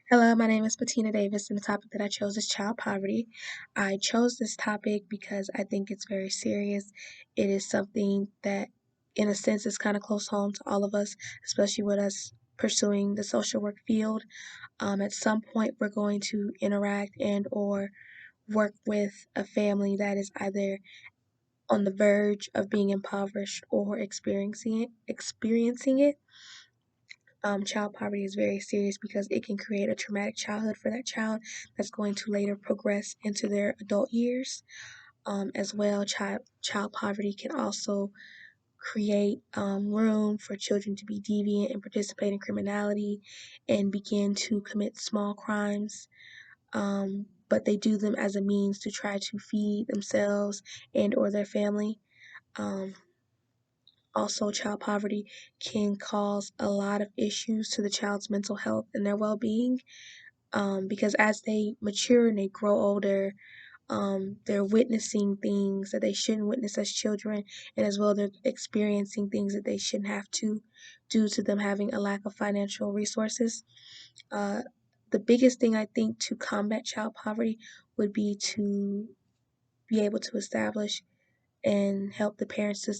Hello, my name is Bettina Davis, and the topic that I chose is child poverty. I chose this topic because I think it's very serious. It is something that, in a sense, is kind of close home to all of us, especially with us pursuing the social work field. At some point, we're going to interact and/or work with a family that is either on the verge of being impoverished or experiencing it. Child poverty is very serious because it can create a traumatic childhood for that child that's going to later progress into their adult years. As well, child poverty can also create room for children to be deviant and participate in criminality and begin to commit small crimes. But they do them as a means to try to feed themselves and/or their family. Um, Also, child poverty can cause a lot of issues to the child's mental health and their well-being, because as they mature and they grow older, they're witnessing things that they shouldn't witness as children, and as well they're experiencing things that they shouldn't have to due to them having a lack of financial resources. Uh, the biggest thing I think to combat child poverty would be to be able to establish and help the parents to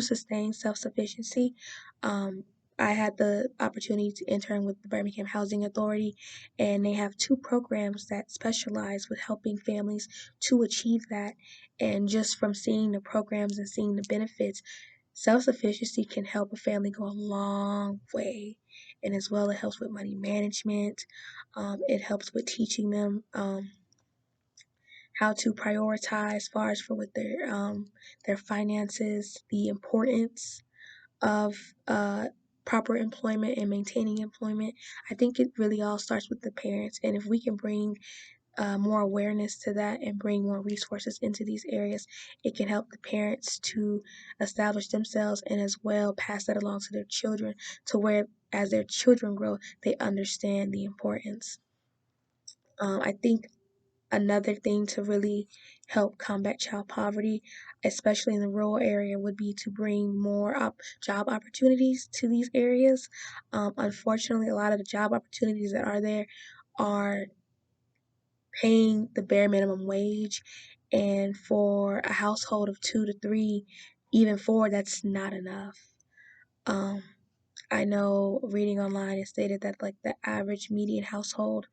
sustain self-sufficiency. Um, I had the opportunity to intern with the Birmingham Housing Authority, and they have two programs that specialize with helping families to achieve that. And just from seeing the programs and seeing the benefits, self-sufficiency can help a family go a long way. And as well, it helps with money management. It helps with teaching them how to prioritize as far as for with their finances, the importance of proper employment and maintaining employment. I think it really all starts with the parents, and if we can bring more awareness to that and bring more resources into these areas, it can help the parents to establish themselves and as well pass that along to their children to where as their children grow, they understand the importance. I think another thing to really help combat child poverty, especially in the rural area, would be to bring more job opportunities to these areas. Unfortunately, a lot of the job opportunities that are there are paying the bare minimum wage, and for a household of two to three, even four, that's not enough. Um, I know reading online it stated that like the average median household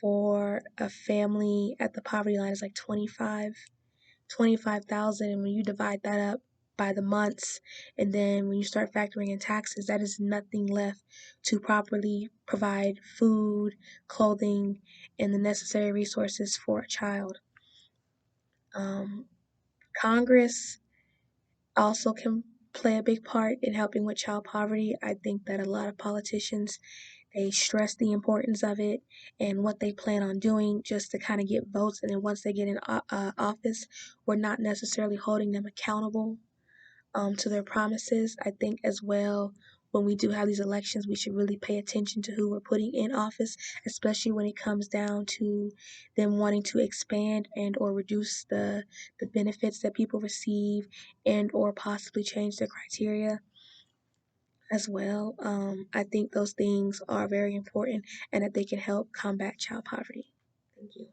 for a family at the poverty line is like 25,000, and when you divide that up by the months and then when you start factoring in taxes, that is nothing left to properly provide food, clothing, and the necessary resources for a child. um, Congress also can play a big part in helping with child poverty. I think that a lot of politicians, they stress the importance of it and what they plan on doing just to kind of get votes, and then once they get in office, we're not necessarily holding them accountable to their promises. I think as well, when we do have these elections, we should really pay attention to who we're putting in office, especially when it comes down to them wanting to expand and or reduce the benefits that people receive and or possibly change the criteria as well. I think those things are very important and that they can help combat child poverty. Thank you.